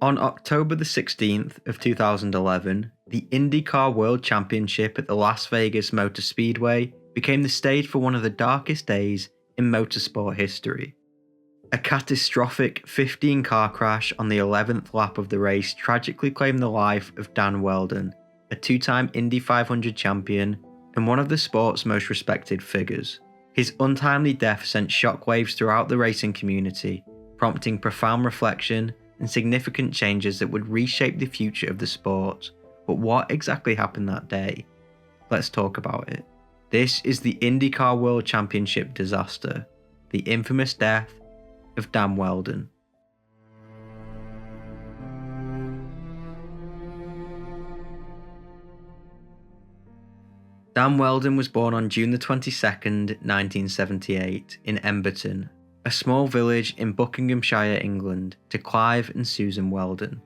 On October the 16th of 2011, the IndyCar World Championship at the Las Vegas Motor Speedway became the stage for one of the darkest days in motorsport history. A catastrophic 15-car crash on the 11th lap of the race tragically claimed the life of Dan Wheldon, a two-time Indy 500 champion and one of the sport's most respected figures. His untimely death sent shockwaves throughout the racing community, prompting profound reflection and significant changes that would reshape the future of the sport. But what exactly happened that day? Let's talk about it. This is the IndyCar World Championship Disaster, the infamous death of Dan Wheldon. Dan Wheldon was born on June the 22nd, 1978, in Emberton, a small village in Buckinghamshire, England, to Clive and Susan Wheldon.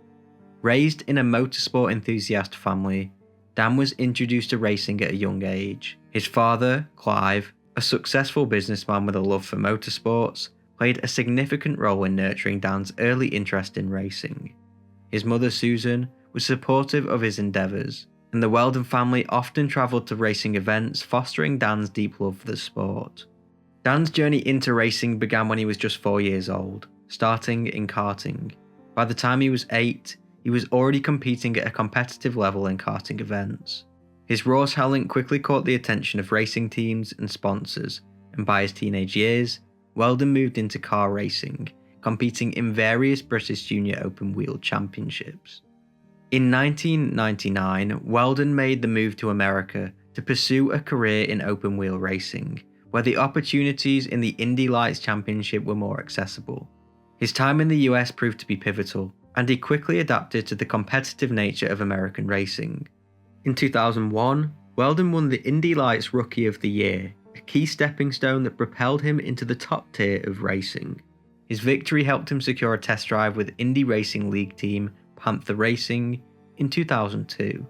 Raised in a motorsport enthusiast family, Dan was introduced to racing at a young age. His father, Clive, a successful businessman with a love for motorsports, played a significant role in nurturing Dan's early interest in racing. His mother, Susan, was supportive of his endeavours, and the Wheldon family often travelled to racing events, fostering Dan's deep love for the sport. Dan's journey into racing began when he was just 4 years old, starting in karting. By the time he was 8, he was already competing at a competitive level in karting events. His raw talent quickly caught the attention of racing teams and sponsors, and by his teenage years, Wheldon moved into car racing, competing in various British Junior Open Wheel Championships. In 1999, Wheldon made the move to America to pursue a career in open wheel racing, where the opportunities in the Indy Lights Championship were more accessible. His time in the US proved to be pivotal, and he quickly adapted to the competitive nature of American racing. In 2001, Wheldon won the Indy Lights Rookie of the Year, a key stepping stone that propelled him into the top tier of racing. His victory helped him secure a test drive with Indy Racing League team Panther Racing in 2002.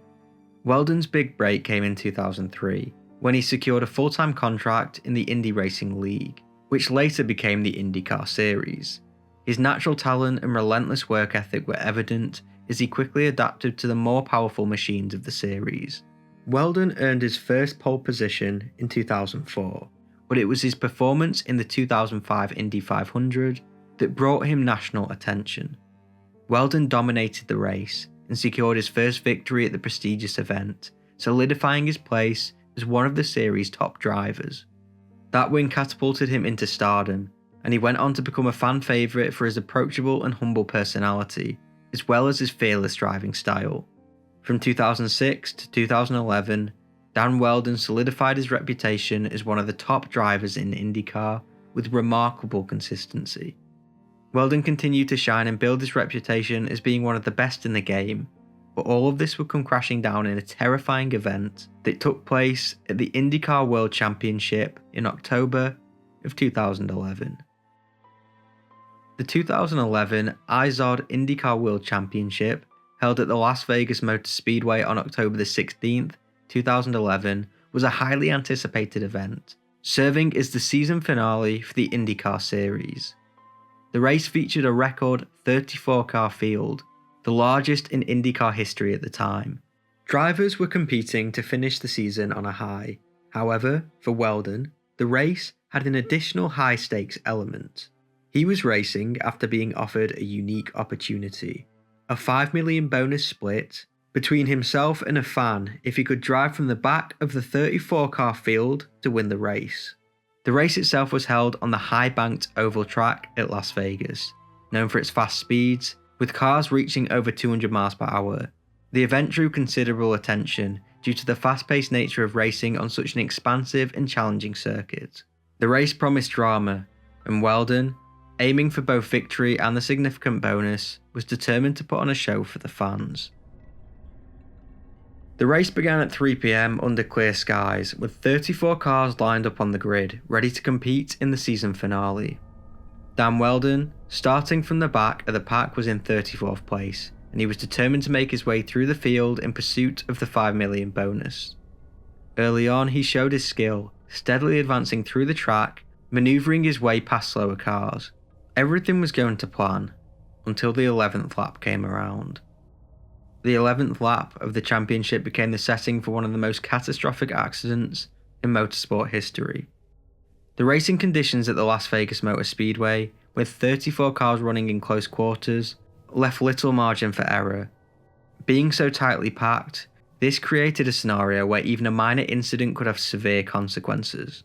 Wheldon's big break came in 2003, when he secured a full-time contract in the Indy Racing League, which later became the IndyCar Series. His natural talent and relentless work ethic were evident as he quickly adapted to the more powerful machines of the series. Wheldon earned his first pole position in 2004, but it was his performance in the 2005 Indy 500 that brought him national attention. Wheldon dominated the race and secured his first victory at the prestigious event, solidifying his place as one of the series' top drivers. That win catapulted him into stardom, and he went on to become a fan favourite for his approachable and humble personality, as well as his fearless driving style. From 2006 to 2011, Dan Wheldon solidified his reputation as one of the top drivers in IndyCar with remarkable consistency. Wheldon continued to shine and build his reputation as being one of the best in the game, but all of this would come crashing down in a terrifying event that took place at the IndyCar World Championship in October of 2011. The 2011 IZOD IndyCar World Championship, held at the Las Vegas Motor Speedway on October the 16th, 2011, was a highly anticipated event, serving as the season finale for the IndyCar series. The race featured a record 34-car field, the largest in IndyCar history at the time. Drivers were competing to finish the season on a high. However, for Wheldon, the race had an additional high-stakes element. He was racing after being offered a unique opportunity, a $5 million bonus split between himself and a fan if he could drive from the back of the 34-car field to win the race. The race itself was held on the high-banked oval track at Las Vegas, known for its fast speeds, with cars reaching over 200 miles per hour. The event drew considerable attention due to the fast-paced nature of racing on such an expansive and challenging circuit. The race promised drama, and Wheldon, aiming for both victory and the significant bonus, was determined to put on a show for the fans. The race began at 3 p.m. under clear skies, with 34 cars lined up on the grid, ready to compete in the season finale. Dan Wheldon, starting from the back of the pack, was in 34th place, and he was determined to make his way through the field in pursuit of the $5 million bonus. Early on, he showed his skill, steadily advancing through the track, manoeuvring his way past slower cars. Everything was going to plan. until the 11th lap came around. The 11th lap of the championship became the setting for one of the most catastrophic accidents in motorsport history. The racing conditions at the Las Vegas Motor Speedway, with 34 cars running in close quarters, left little margin for error. Being so tightly packed, this created a scenario where even a minor incident could have severe consequences.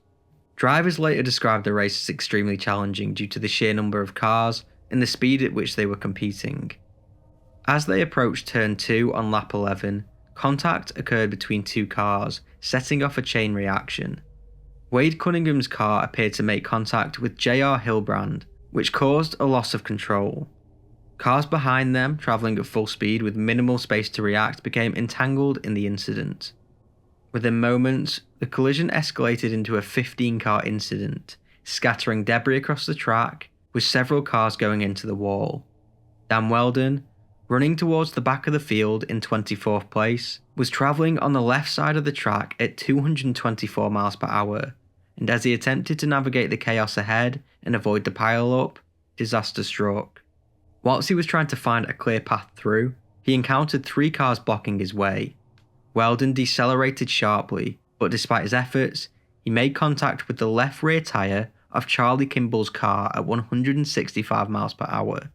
Drivers later described the race as extremely challenging due to the sheer number of cars and the speed at which they were competing. As they approached turn 2 on lap 11, contact occurred between two cars, setting off a chain reaction. Wade Cunningham's car appeared to make contact with J.R. Hilbrand, which caused a loss of control. Cars behind them, travelling at full speed with minimal space to react, became entangled in the incident. Within moments, the collision escalated into a 15-car incident, scattering debris across the track, with several cars going into the wall. Dan Wheldon, running towards the back of the field in 24th place, was travelling on the left side of the track at 224 miles per hour, and as he attempted to navigate the chaos ahead and avoid the pile-up, disaster struck. Whilst he was trying to find a clear path through, he encountered 3 cars blocking his way. Wheldon decelerated sharply, but despite his efforts, he made contact with the left rear tyre of Charlie Kimball's car at 165 miles per hour.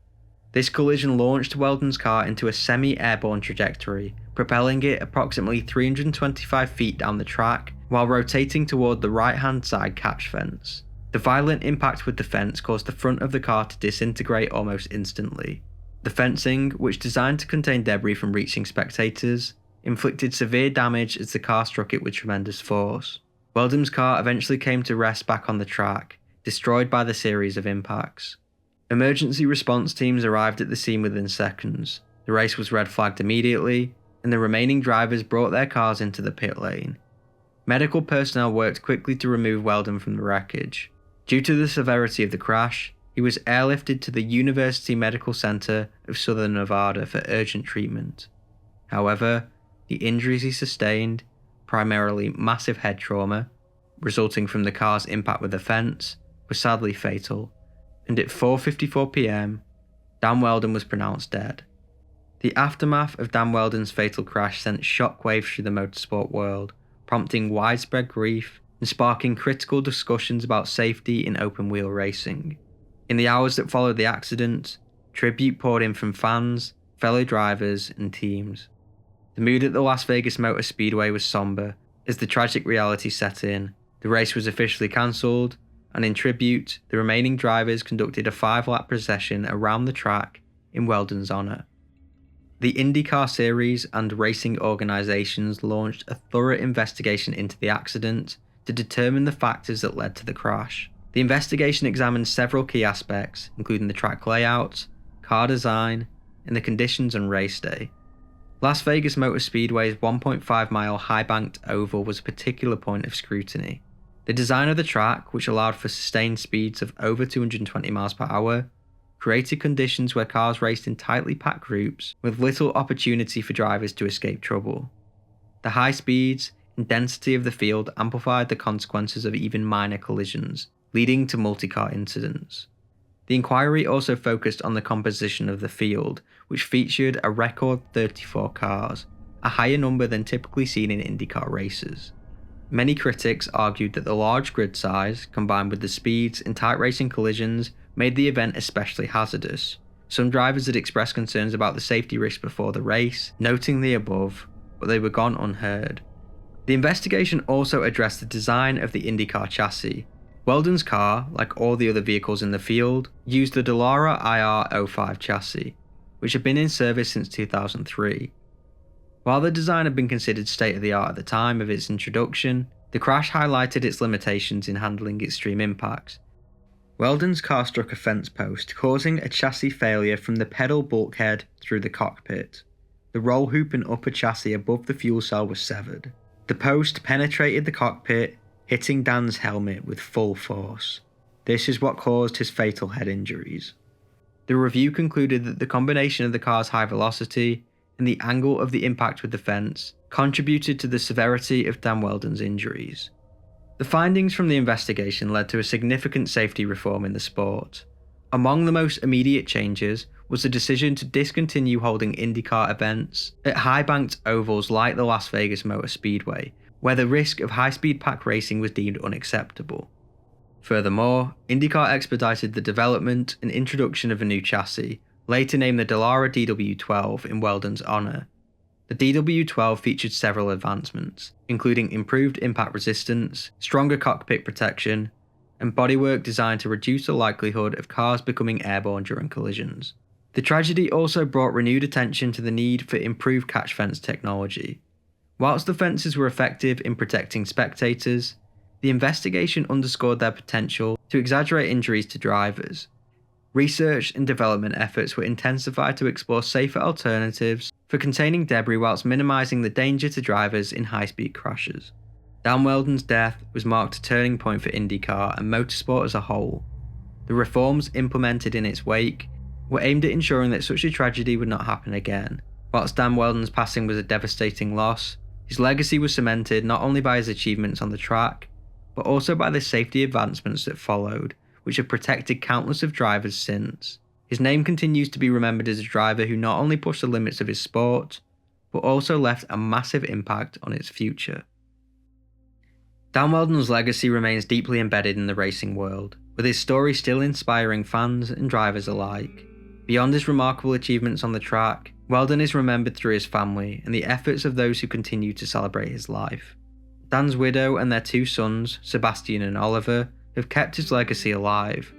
This collision launched Wheldon's car into a semi-airborne trajectory, propelling it approximately 325 feet down the track while rotating toward the right-hand side catch fence. The violent impact with the fence caused the front of the car to disintegrate almost instantly. The fencing, which designed to contain debris from reaching spectators, inflicted severe damage as the car struck it with tremendous force. Wheldon's car eventually came to rest back on the track, destroyed by the series of impacts. Emergency response teams arrived at the scene within seconds. The race was red flagged immediately, and the remaining drivers brought their cars into the pit lane. Medical personnel worked quickly to remove Wheldon from the wreckage. Due to the severity of the crash, he was airlifted to the University Medical Center of Southern Nevada for urgent treatment. However, the injuries he sustained, primarily massive head trauma, resulting from the car's impact with the fence, were sadly fatal, and at 4:54 p.m, Dan Wheldon was pronounced dead. The aftermath of Dan Wheldon's fatal crash sent shockwaves through the motorsport world, prompting widespread grief and sparking critical discussions about safety in open-wheel racing. In the hours that followed the accident, tribute poured in from fans, fellow drivers, and teams. The mood at the Las Vegas Motor Speedway was somber as the tragic reality set in. The race was officially cancelled, and in tribute, the remaining drivers conducted a 5-lap procession around the track in Wheldon's honour. The IndyCar Series and racing organisations launched a thorough investigation into the accident to determine the factors that led to the crash. The investigation examined several key aspects, including the track layout, car design, and the conditions on race day. Las Vegas Motor Speedway's 1.5-mile high-banked oval was a particular point of scrutiny. The design of the track, which allowed for sustained speeds of over 220 miles per hour, created conditions where cars raced in tightly packed groups with little opportunity for drivers to escape trouble. The high speeds and density of the field amplified the consequences of even minor collisions, leading to multi-car incidents. The inquiry also focused on the composition of the field, which featured a record 34 cars, a higher number than typically seen in IndyCar races. Many critics argued that the large grid size, combined with the speeds and tight racing collisions, made the event especially hazardous. Some drivers had expressed concerns about the safety risk before the race, noting the above, but they were gone unheard. The investigation also addressed the design of the IndyCar chassis. Wheldon's car, like all the other vehicles in the field, used the Dallara IR05 chassis, which had been in service since 2003. While the design had been considered state-of-the-art at the time of its introduction, the crash highlighted its limitations in handling extreme impacts. Wheldon's car struck a fence post, causing a chassis failure from the pedal bulkhead through the cockpit. The roll hoop and upper chassis above the fuel cell was severed. The post penetrated the cockpit, hitting Dan's helmet with full force. This is what caused his fatal head injuries. The review concluded that the combination of the car's high velocity and the angle of the impact with the fence contributed to the severity of Dan Wheldon's injuries. The findings from the investigation led to a significant safety reform in the sport. Among the most immediate changes was the decision to discontinue holding IndyCar events at high-banked ovals like the Las Vegas Motor Speedway, where the risk of high-speed pack racing was deemed unacceptable. Furthermore, IndyCar expedited the development and introduction of a new chassis, later named the Dallara DW12 in Wheldon's honour. The DW12 featured several advancements, including improved impact resistance, stronger cockpit protection, and bodywork designed to reduce the likelihood of cars becoming airborne during collisions. The tragedy also brought renewed attention to the need for improved catch fence technology. Whilst the fences were effective in protecting spectators, the investigation underscored their potential to exaggerate injuries to drivers. Research and development efforts were intensified to explore safer alternatives for containing debris whilst minimising the danger to drivers in high-speed crashes. Dan Wheldon's death was marked a turning point for IndyCar and motorsport as a whole. The reforms implemented in its wake were aimed at ensuring that such a tragedy would not happen again. Whilst Dan Wheldon's passing was a devastating loss, his legacy was cemented not only by his achievements on the track, but also by the safety advancements that followed, which have protected countless of drivers since. His name continues to be remembered as a driver who not only pushed the limits of his sport, but also left a massive impact on its future. Dan Wheldon's legacy remains deeply embedded in the racing world, with his story still inspiring fans and drivers alike. Beyond his remarkable achievements on the track, Wheldon is remembered through his family and the efforts of those who continue to celebrate his life. Dan's widow and their two sons, Sebastian and Oliver, have kept his legacy alive.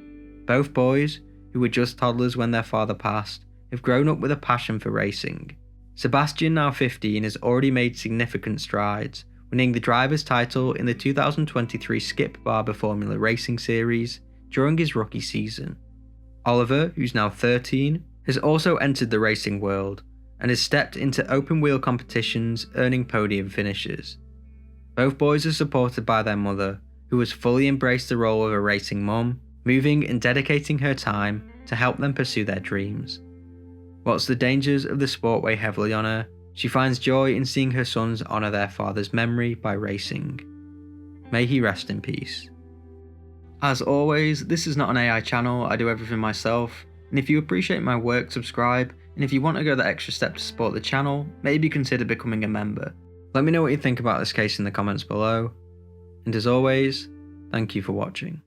Both boys, who were just toddlers when their father passed, have grown up with a passion for racing. Sebastian, now 15, has already made significant strides, winning the driver's title in the 2023 Skip Barber Formula Racing Series during his rookie season. Oliver, who's now 13, has also entered the racing world and has stepped into open-wheel competitions, earning podium finishes. Both boys are supported by their mother, who has fully embraced the role of a racing mum, moving and dedicating her time to help them pursue their dreams. Whilst the dangers of the sport weigh heavily on her, she finds joy in seeing her sons honour their father's memory by racing. May he rest in peace. As always, this is not an AI channel, I do everything myself, and if you appreciate my work, subscribe, and if you want to go the extra step to support the channel, maybe consider becoming a member. Let me know what you think about this case in the comments below. And as always, thank you for watching.